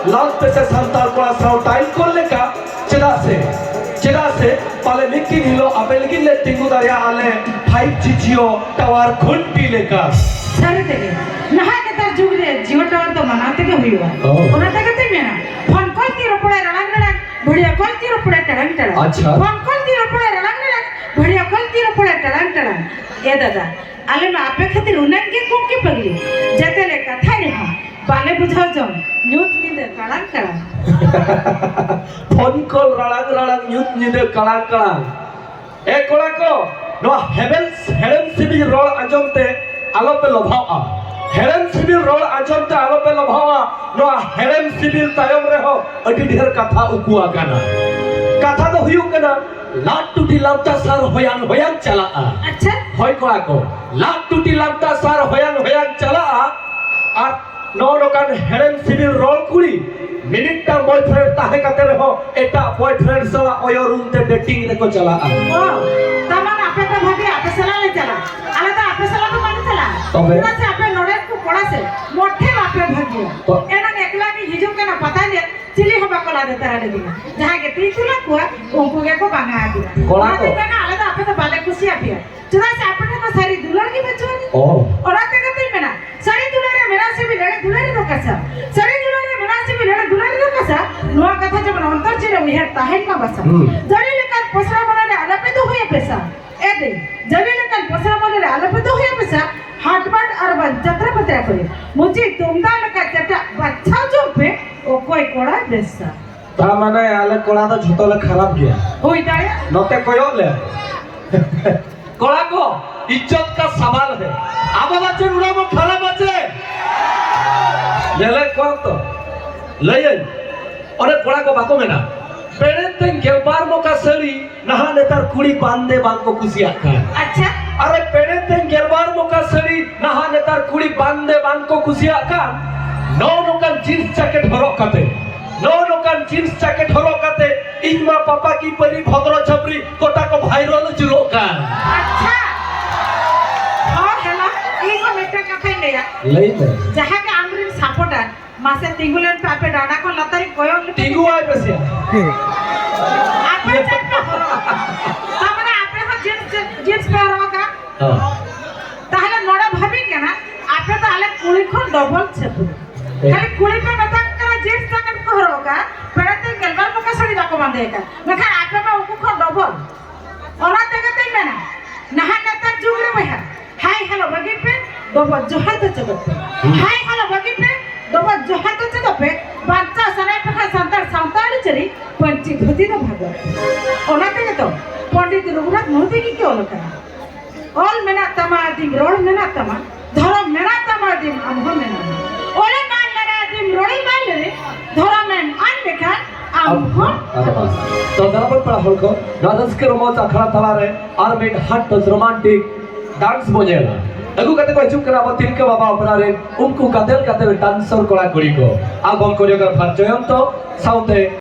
last पे से संताल कोड़ा साउ टाइम कर लेका चेदा से पाले मिक्की नीलो आपे लेकिन ले तिंगु दारिया आले 5G जियो टावर घंटी लेका सारे तेगे नहा के तार जुग रे जियो टावर तो मनाते के हुईवा ओना तक ते मेना फोन कॉल की रोपड़ा रड़ांग बढ़िया कॉल की रोपड़ा टड़ंग अच्छा फोन कॉल की रोपड़ा रड़ांग बढ़िया कॉल की रोपड़ा टड़ंग ए दादा आले में आपे खातिर उनन के कुक की पगली जते ले कथा रे हां बाले बुझाव जम न्यूज नी दे कड़ांग फोन कॉल रड़ांग न्यूज नी दे कड़ांग ए कोड़ा को नो हेडन सिबी रोल आजमते आलो पे लोभावा हेडन सिबी रोल आजमते आलो पे लोभावा नो हेडन सिबी तायम रे हो अडी ढेर कथा उकुआ काना कथा तो हुयु कना लाट टूटी लापता सार होयान चला अच्छा होय कोड़ा को लाट टूटी लापता सार होयान चला আর নরকান হেডেন সিবিল রোল কুড়ি মিনিটটা বয়ফ্রেন্ড তাহে কাতে রহ এটা বয়ফ্রেন্ড সালা ওই রুমতে ডেটিং রেকো চলা ও তামান আপে তো ভাবি আপে সালা লে চলা আলে তো আপে সালা তো মানে চলা তবে না আপে নড়ে কো পড়াছে মোঠে আপে ভাগিয়া এনা একলা কি হিজু কেনা पता ने चिली हबा कोला दे तारा दे दिना जहां के तीसुला को उनको के को बांगा आ दिया कोला को ना आले तो आपे तो बाले खुशी आपिया चला से आपने तो सारी दुल्हन की बचवानी ओ और आते कहते मेना सारी दुल्हन मेरा से भी लड़े दुल्हन तो कैसा सारी दुल्हन मेरा से भी लड़े दुल्हन तो कैसा नुआ कथा जब अंतर चिरे उहर ताहेन का बसा जड़ी लेकर पसरा बनाने आले पे तो हुए पैसा ए दे जड़ी लेकर पसरा बनाने आले पे तो हुए पैसा हाटबाट और जत्रा पत्रा करे मुझे तुमदा लका जटा बच्चा जो पे ओ कोई कोड़ा देसा ता माने आले कोड़ा तो झोतले खराब गया होई दाया नते कोयो ले कोड़ा को इज्जत का सवाल है आबा बच्चे उड़ा में खराब बच्चे ले को तो ले अरे कोड़ा को बाको में ना पेड़े ते गेबार मोका सरी नहा नेतार कुड़ी बांधे बांध को कुसिया का अच्छा अरे पेड़े ते गेबार मोका सरी नहा नेतार कुड़ी बांधे बांध को कुसिया का नो नोकन जींस जैकेट हरक काते नो नोकन जींस जैकेट हरक काते इनमा पापा की परी भद्र छपरी कोटा को वायरल जुलो का अच्छा और हेला ई को मेटा का खाई ले ले जहां के आंगुरी सापोटा मासे तिंगुलन पापे डाडा को लतारी कोयो टिंगु आए बसिया आपे चट्टा तामने आपे हो जींस पहरवा का हां ताहले नडा भाबी के ना आपे तो आले कुली को डबल छपु खाली कुली पे मत करा जींस जैकेट पहरवा का पेड़ते गलबार को सड़ी दाको बांधे का मैं खा आपे में उको को डबल और देखते मैं ना नहा नेता जुगरे बहा हाय हेलो बगी पे दोबो जोहा तो चदपे हाय हेलो बगी पे दोबो जोहा तो चदपे बांचा सनाय पे संतार संताली चरी पंची धोती तो भागो ओना ते तो पंडित रघुनाथ मोदी की क्यों लगा ऑल मेना तमा दिन रोड मेना तमा धर्म मेना तमा दिन अमह मेना ओले मान लगा दिन रोडी मान ले धर्म में अन देखा तो दापर पड़ा हलको दादस के रोमांच अखड़ा तला रे आर्मेड हट रोमांटिक डांस बजेला अगु कते को चुप करा बतिन के बाबा अपना रे उनको कतेल डांसर कोड़ा करी को आगम कोरियोग्राफर जयंत साउथे